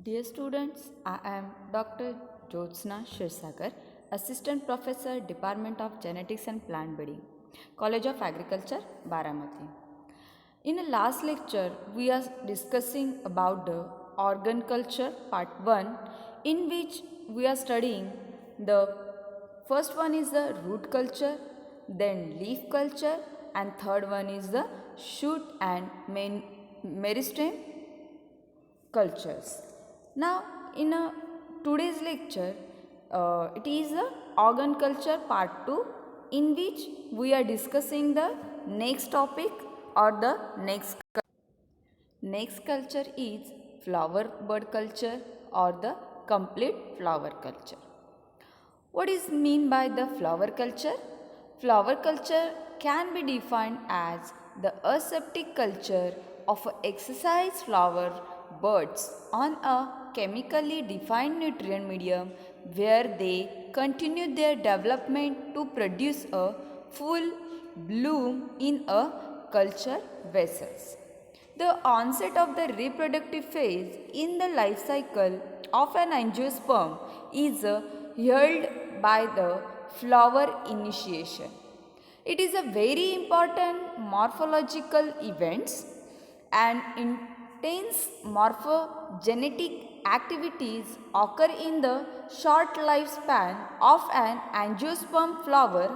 Dear students, I am Dr. Jyotsna Shirsagar, Assistant Professor, Department of Genetics and Plant Breeding, College of Agriculture, Baramati. In the last lecture, we are discussing about the organ culture part 1, in which we are studying the first one is the root culture, then leaf culture, and third one is the shoot and meristem cultures. Now, in today's lecture, it is the organ culture part 2, in which we are discussing the next topic or the next culture is flower bud culture or the complete flower culture. What is mean by the flower culture? Flower culture can be defined as the aseptic culture of exercise flower buds on a chemically defined nutrient medium where they continue their development to produce a full bloom in a culture vessels. The onset of the reproductive phase in the life cycle of an angiosperm is held by the flower initiation. It is a very important morphological event and intense morphogenetic activities occur in the short lifespan of an angiosperm flower,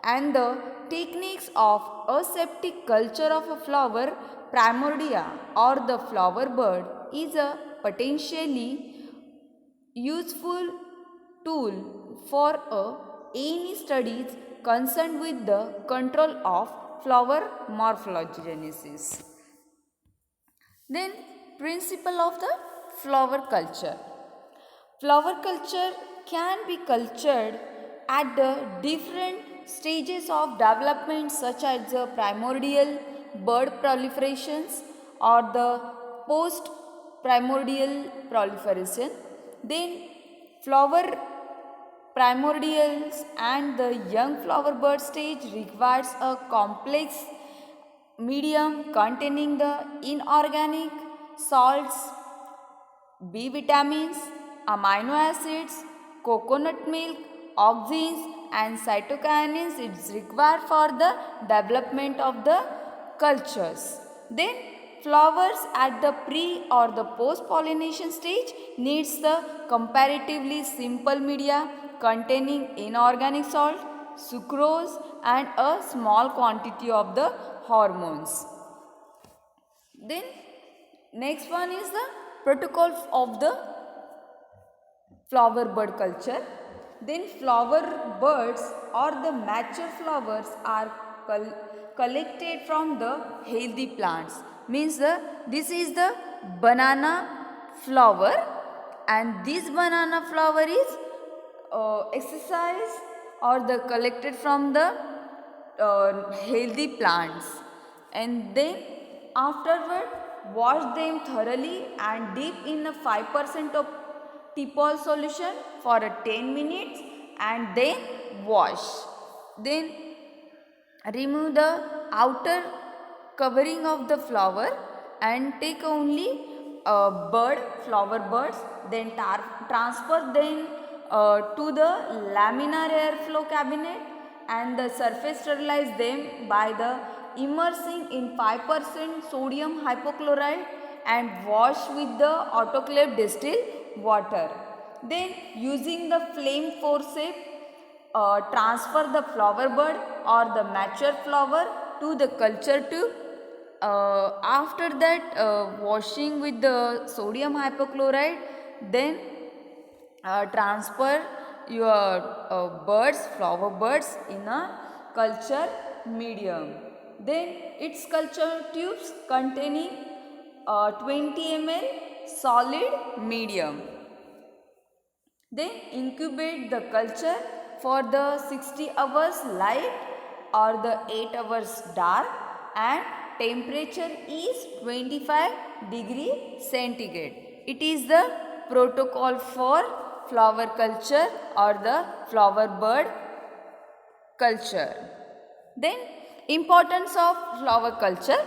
and the techniques of aseptic culture of a flower primordia or the flower bud is a potentially useful tool for any studies concerned with the control of flower morphogenesis. Then, principle of the flower culture. Flower culture can be cultured at the different stages of development such as the primordial bud proliferations or the post primordial proliferation. Then flower primordials and the young flower bud stage requires a complex medium containing the inorganic salts, B vitamins, amino acids, coconut milk, auxins and cytokinins is required for the development of the cultures. Then flowers at the pre or the post pollination stage needs the comparatively simple media containing inorganic salt, sucrose and a small quantity of the hormones. Then next one is the protocol of the flower bud culture. Then flower buds or the mature flowers are collected from the healthy plants. Means this is the banana flower, and this banana flower is exercise or the collected from the healthy plants, and then afterward wash them thoroughly and dip in a 5% of Tipol solution for a 10 minutes and then wash. Then remove the outer covering of the flower and take only flower buds, then transfer them to the laminar airflow cabinet and the surface sterilize them by the immersing in 5% sodium hypochlorite and wash with the autoclave distilled water. Then using the flame forceps transfer the flower bud or the mature flower to the culture tube. After that washing with the sodium hypochlorite, then transfer your flower buds in a culture medium. Then its culture tubes containing 20 ml solid medium. Then incubate the culture for the 60 hours light or the 8 hours dark, and temperature is 25 degree centigrade. It is the protocol for flower culture or the flower bud culture. Then importance of flower culture.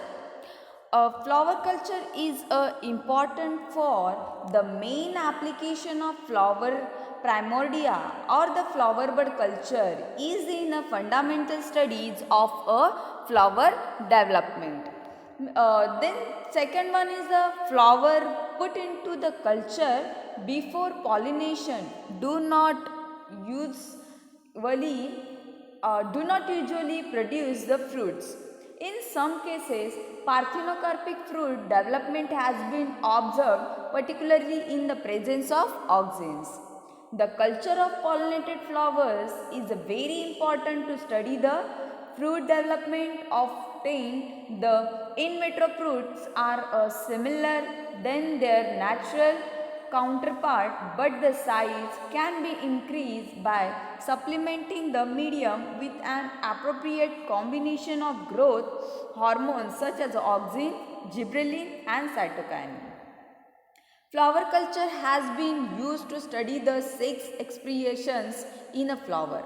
Flower culture is important for the main application of flower primordia or the flower bud culture is in a fundamental studies of a flower development. Then second one is the flower put into the culture before pollination usually do not usually produce the fruits. In some cases, parthenocarpic fruit development has been observed, particularly in the presence of auxins. The culture of pollinated flowers is very important to study the fruit development obtained. The in vitro fruits are similar than their natural counterpart, but the size can be increased by supplementing the medium with an appropriate combination of growth hormones such as auxin, gibberellin and cytokinin. Flower culture has been used to study the sex expressions in a flower.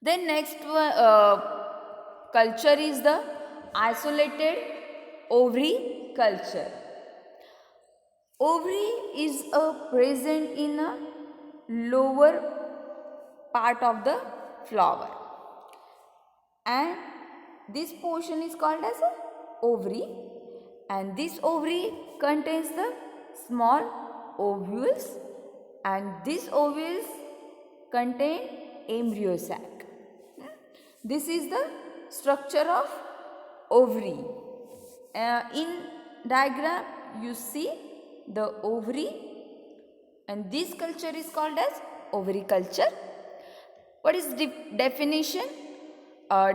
Then next culture is the isolated ovary culture. Ovary is present in a lower part of the flower, and this portion is called as a ovary, and this ovary contains the small ovules, and these ovules contain embryo sac. This is the structure of ovary. In diagram you see the ovary, and this culture is called as ovary culture. What is definition?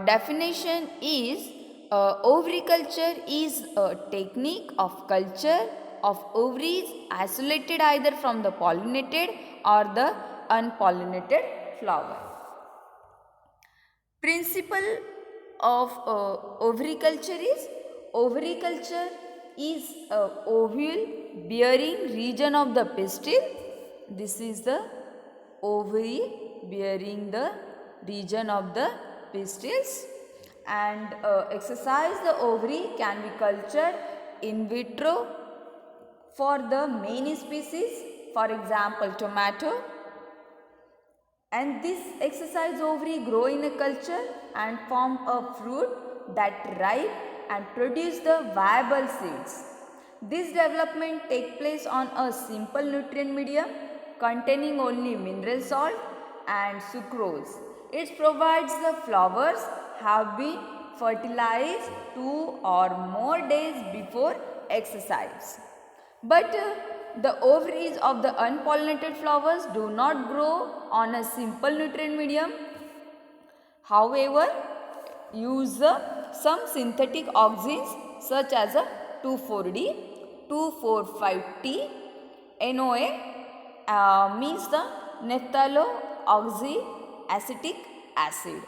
Definition is ovary culture is a technique of culture of ovaries isolated either from the pollinated or the unpollinated flower. Principle of ovary culture is a ovule bearing region of the pistil. This is the ovary bearing the region of the pistils, and exercise the ovary can be cultured in vitro for the many species, for example tomato, and this exercise ovary grow in a culture and form a fruit that ripe and produce the viable seeds. This development take place on a simple nutrient medium containing only mineral salt and sucrose. It provides the flowers have been fertilized 2 or more days before exercise. But the ovaries of the unpollinated flowers do not grow on a simple nutrient medium. However, use some synthetic auxins such as 2,4-D, 2,4,5-T, NOA means the naphthalooxyacetic acid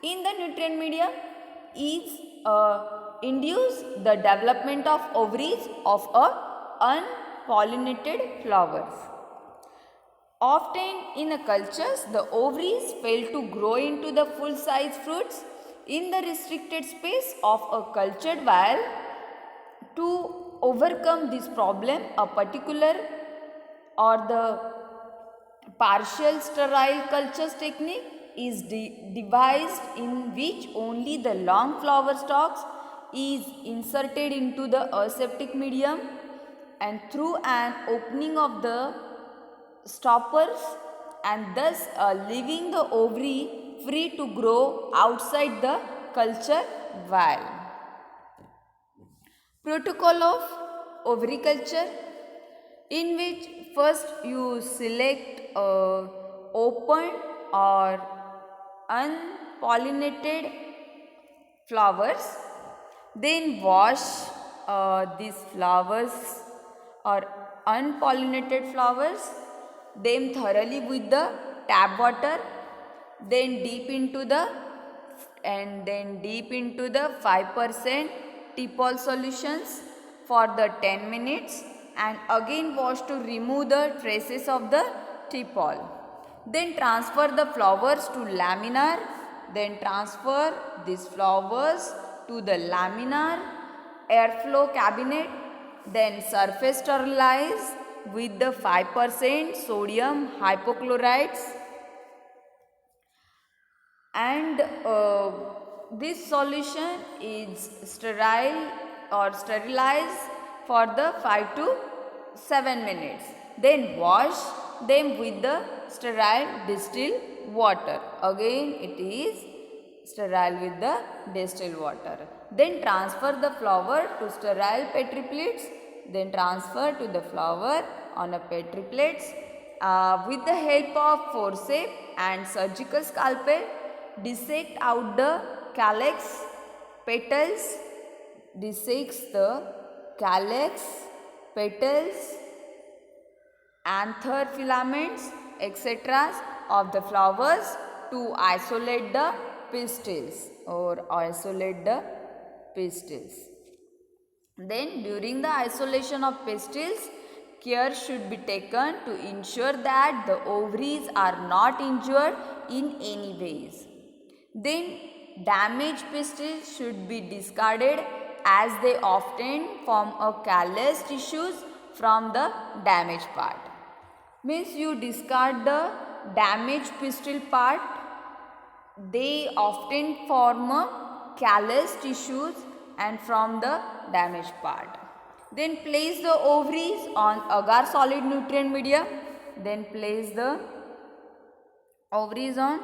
in the nutrient medium is induce the development of ovaries of unpollinated flowers. Often in the cultures, the ovaries fail to grow into the full-size fruits in the restricted space of a cultured vial. To overcome this problem, a particular or the partial sterile cultures technique is devised in which only the long flower stalks is inserted into the aseptic medium, and through an opening of the stoppers, and thus leaving the ovary free to grow outside the culture vial. Protocol of ovary culture, in which first you select open or unpollinated flowers, then wash these flowers or unpollinated flowers them thoroughly with the tap water, then deep into the 5% T-Pol solutions for the 10 minutes, and again wash to remove the traces of the T-Pol. Then transfer the flowers to laminar then transfer these flowers to the laminar airflow cabinet, then surface sterilize with the 5% sodium hypochlorites, and this solution is sterile or sterilized for the 5 to 7 minutes. Then wash them with the sterile distilled water. Again it is sterile with the distilled water. Then transfer the flower to sterile petri plates. Then transfer to the flower on a petri plates with the help of forceps and surgical scalpel. Dissect out the calyx, petals, dissects the calyx, petals, anther filaments, etc. of the flowers to isolate the pistils or isolate the pistils. Then during the isolation of pistils, care should be taken to ensure that the ovaries are not injured in any ways. Then damaged pistils should be discarded as they often form a callus tissues from the damaged part. Means you discard the damaged pistil part, they often form a callus tissues and from the damaged part. Then place the ovaries on agar solid nutrient medium. Then place the ovaries on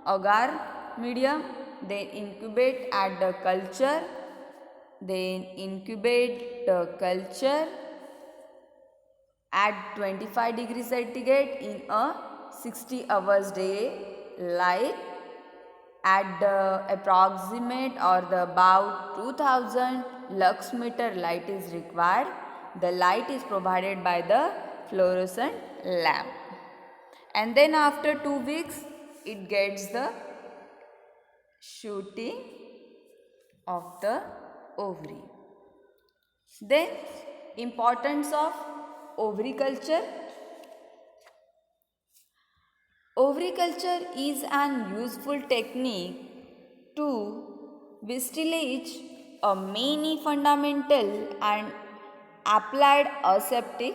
agar medium. Then incubate at the culture. Then incubate the culture at 25 degrees centigrade in a 60 hours day light at the approximate or the about 2000 lux meter light is required. The light is provided by the fluorescent lamp, and then after 2 weeks it gets the shooting of the ovary. Then importance of ovary culture. Ovary culture is an useful technique to visualize a many fundamental and applied aseptic.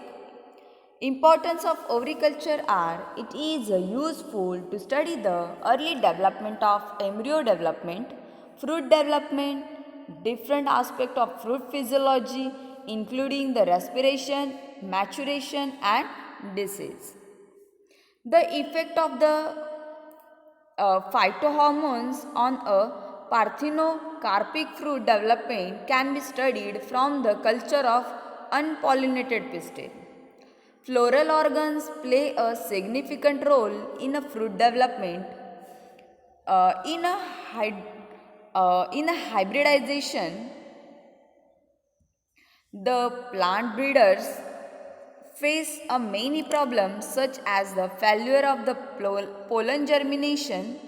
Importance of ovary culture are: it is useful to study the early development of embryo development, fruit development, different aspects of fruit physiology including the respiration, maturation and disease. The effect of the phytohormones on a parthenocarpic fruit development can be studied from the culture of unpollinated pistil. Floral organs play a significant role in a fruit development. In a hybridization, the plant breeders face a many problems such as the failure of the pollen germination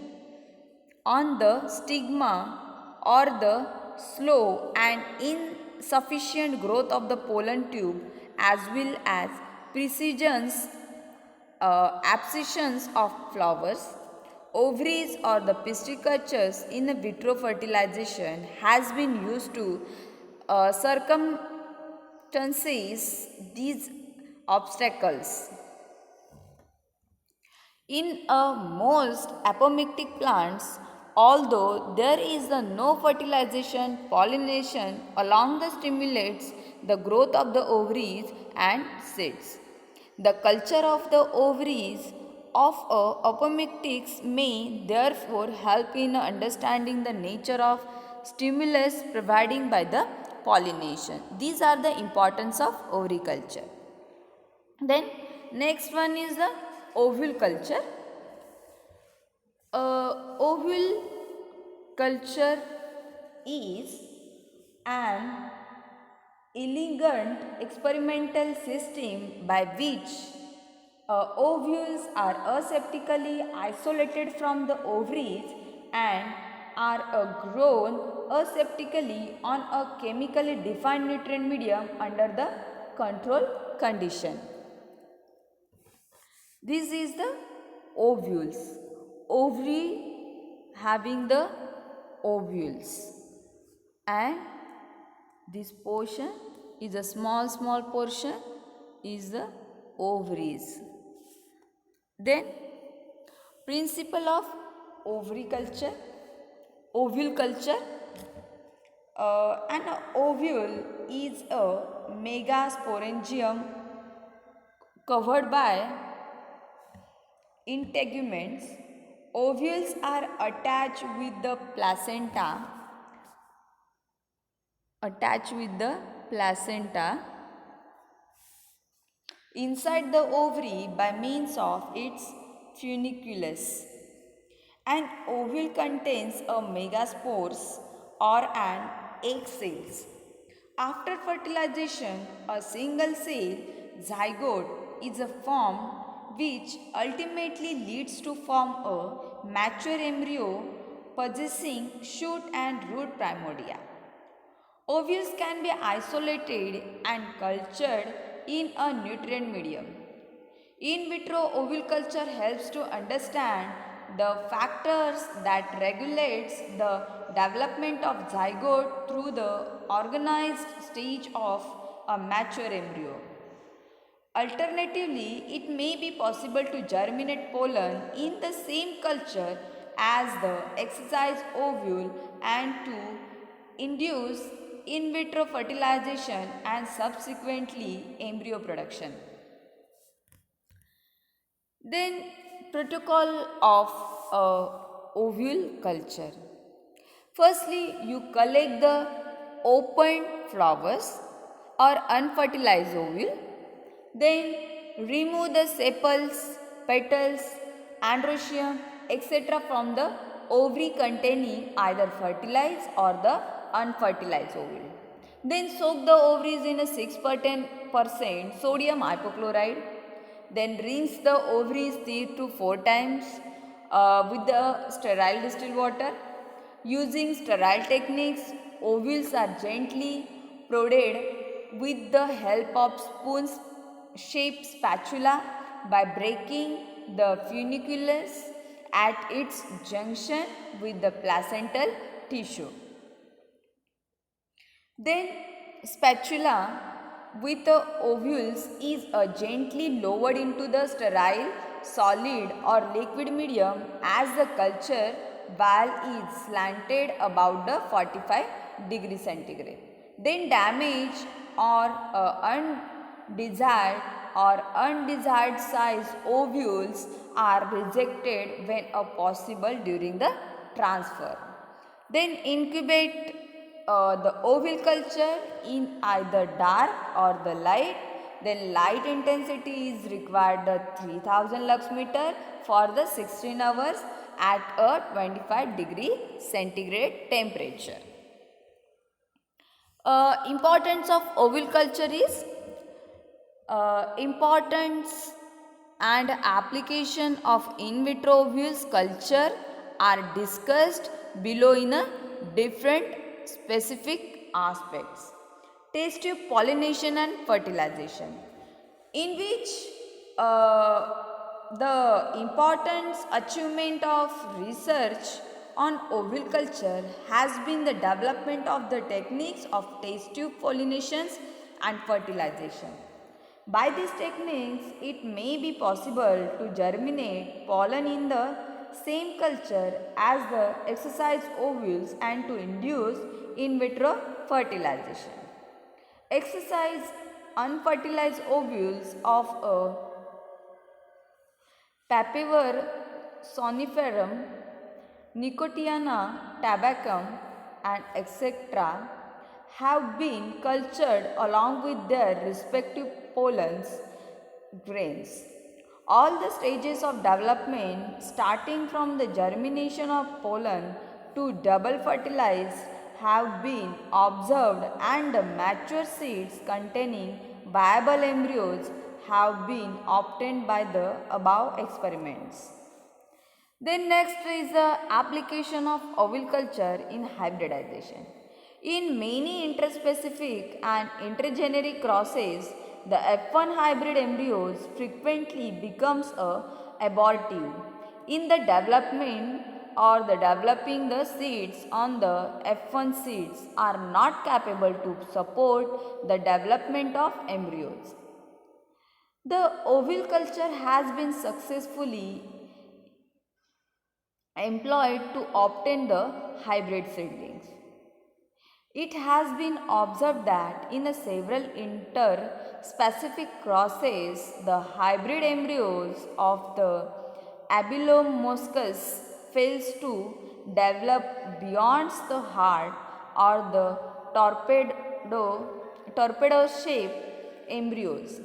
on the stigma or the slow and insufficient growth of the pollen tube, as well as precision's abscissions of flowers. Ovaries or the pistil cultures in vitro fertilization has been used to circumvent these obstacles. In most apomictic plants, although there is no fertilization, pollination along the stimulates the growth of the ovaries and seeds. The culture of the ovaries of apomictics may therefore help in understanding the nature of stimulus providing by the pollination. These are the importance of ovary culture. Then next one is the ovule culture. Ovule culture is an elegant experimental system by which ovules are aseptically isolated from the ovaries and are grown aseptically on a chemically defined nutrient medium under the control condition. This is the ovules. Ovary having the ovules, and this portion is a small portion is the ovaries. Then principle of ovariculture, ovule culture. An ovule is a megasporangium covered by integuments. Ovules are attached with the placenta inside the ovary by means of its funiculus. An ovule contains a megaspores or an egg cells. After fertilization, a single cell zygote is formed which ultimately leads to form a mature embryo possessing shoot and root primordia. Ovules can be isolated and cultured in a nutrient medium. In vitro ovule culture helps to understand the factors that regulates the development of zygote through the organized stage of a mature embryo. Alternatively, it may be possible to germinate pollen in the same culture as the exercise ovule and to induce in vitro fertilization and subsequently embryo production. Then protocol of ovule culture. Firstly, you collect the opened flowers or unfertilized ovule. Then remove the sepals, petals, androecium, etc. from the ovary containing either fertilized or the unfertilized ovule. Then soak the ovaries in a 6% sodium hypochlorite. Then rinse the ovaries 3 to 4 times with the sterile distilled water. Using sterile techniques, ovules are gently prodded with the help of spoon-shaped spatula by breaking the funiculus at its junction with the placental tissue. Then spatula with the ovules is gently lowered into the sterile, solid or liquid medium as the culture valve is slanted about the 45 degree centigrade. Then damage or undesired size ovules are rejected when possible during the transfer. Then incubate the ovule culture in either dark or the light. Then light intensity is required the 3000 lux meter for the 16 hours at a 25 degree centigrade temperature. Importance of ovule culture is importance and application of in vitro ovules culture are discussed below in a different specific aspects. Test tube pollination and fertilization, in which the importance achievement of research on ovule culture has been the development of the techniques of test tube pollinations and fertilization. By these techniques, it may be possible to germinate pollen in the same culture as the exercise ovules and to induce in vitro fertilization. Exercise unfertilized ovules of a Papaver somniferum, Nicotiana tabacum, and etc. have been cultured along with their respective pollens grains. All the stages of development, starting from the germination of pollen to double fertilized, have been observed, and the mature seeds containing viable embryos have been obtained by the above experiments. Then next is the application of ovule culture in hybridization. In many interspecific and intergeneric crosses, the F1 hybrid embryos frequently becomes abortive in the development or the developing the seeds on the F1 seeds are not capable to support the development of embryos. The oviculture has been successfully employed to obtain the hybrid seedlings. It has been observed that in several inter-specific crosses, the hybrid embryos of the Abelomoscus fails to develop beyond the heart or the torpedo-shaped embryos.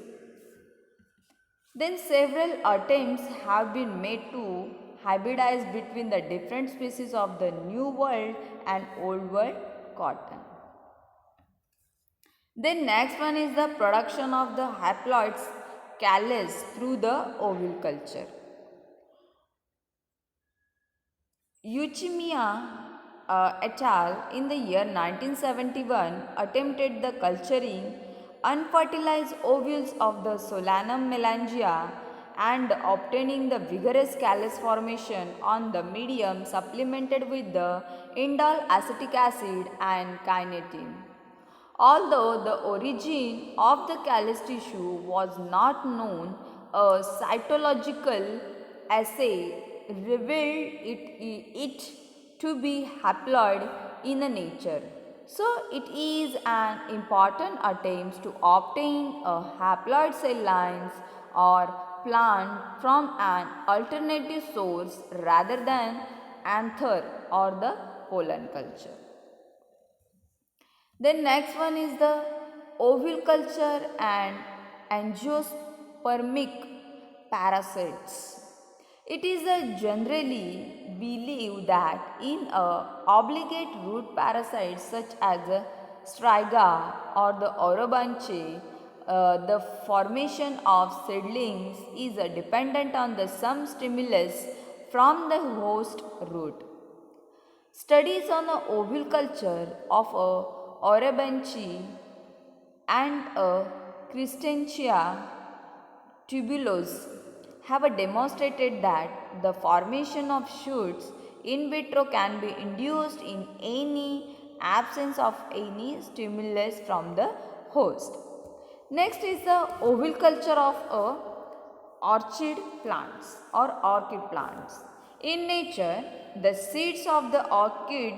Then several attempts have been made to hybridize between the different species of the New World and Old World cotton. Then next one is the production of the haploids callus through the oviculture. Uchimiya et al. In the year 1971 attempted the culturing unfertilized ovules of the Solanum melangia and obtaining the vigorous callus formation on the medium supplemented with the indole acetic acid and kinetin. Although the origin of the callus tissue was not known, a cytological assay revealed it to be haploid in nature. So, it is an important attempt to obtain a haploid cell lines or plant from an alternative source rather than anther or the pollen culture. Then next one is the oviculture and angiospermic parasites. It is generally believed that in obligate root parasites such as striga or the orobanche, the formation of seedlings is dependent on some stimulus from the host root. Studies on the oviculture of orobanche and Christentia tubulosa have demonstrated that the formation of shoots in vitro can be induced in any absence of any stimulus from the host. Next is the oviculture of orchid plants or orchid plants. In nature, the seeds of the orchid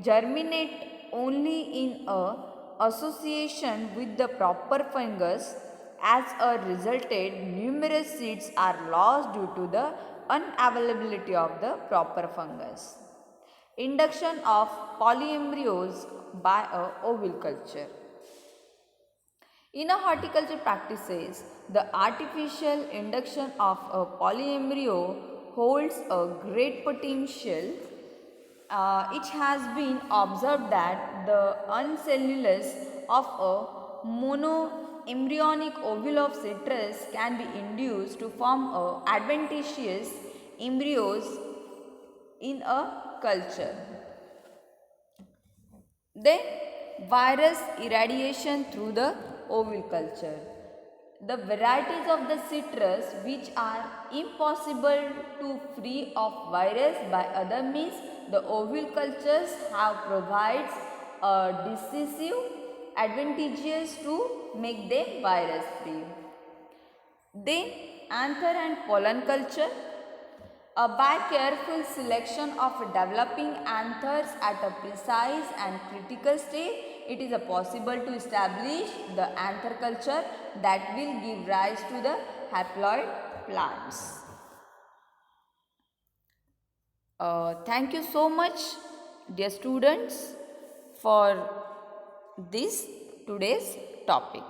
germinate only in association with the proper fungus. As a result, numerous seeds are lost due to the unavailability of the proper fungus. Induction of polyembryos by oviculture. In a horticulture practices, the artificial induction of a polyembryo holds a great potential. It has been observed that the uncellulus of a monoembryonic ovule of citrus can be induced to form adventitious embryos in a culture. Then virus irradiation through the oviculture. The varieties of the citrus which are impossible to free of virus by other means, the ovicultures have provides a decisive advantages to make them virus free. Then anther and pollen culture. By careful selection of developing anthers at a precise and critical stage, it is possible to establish the anther culture that will give rise to the haploid plants. Thank you so much, dear students, for this today's topic.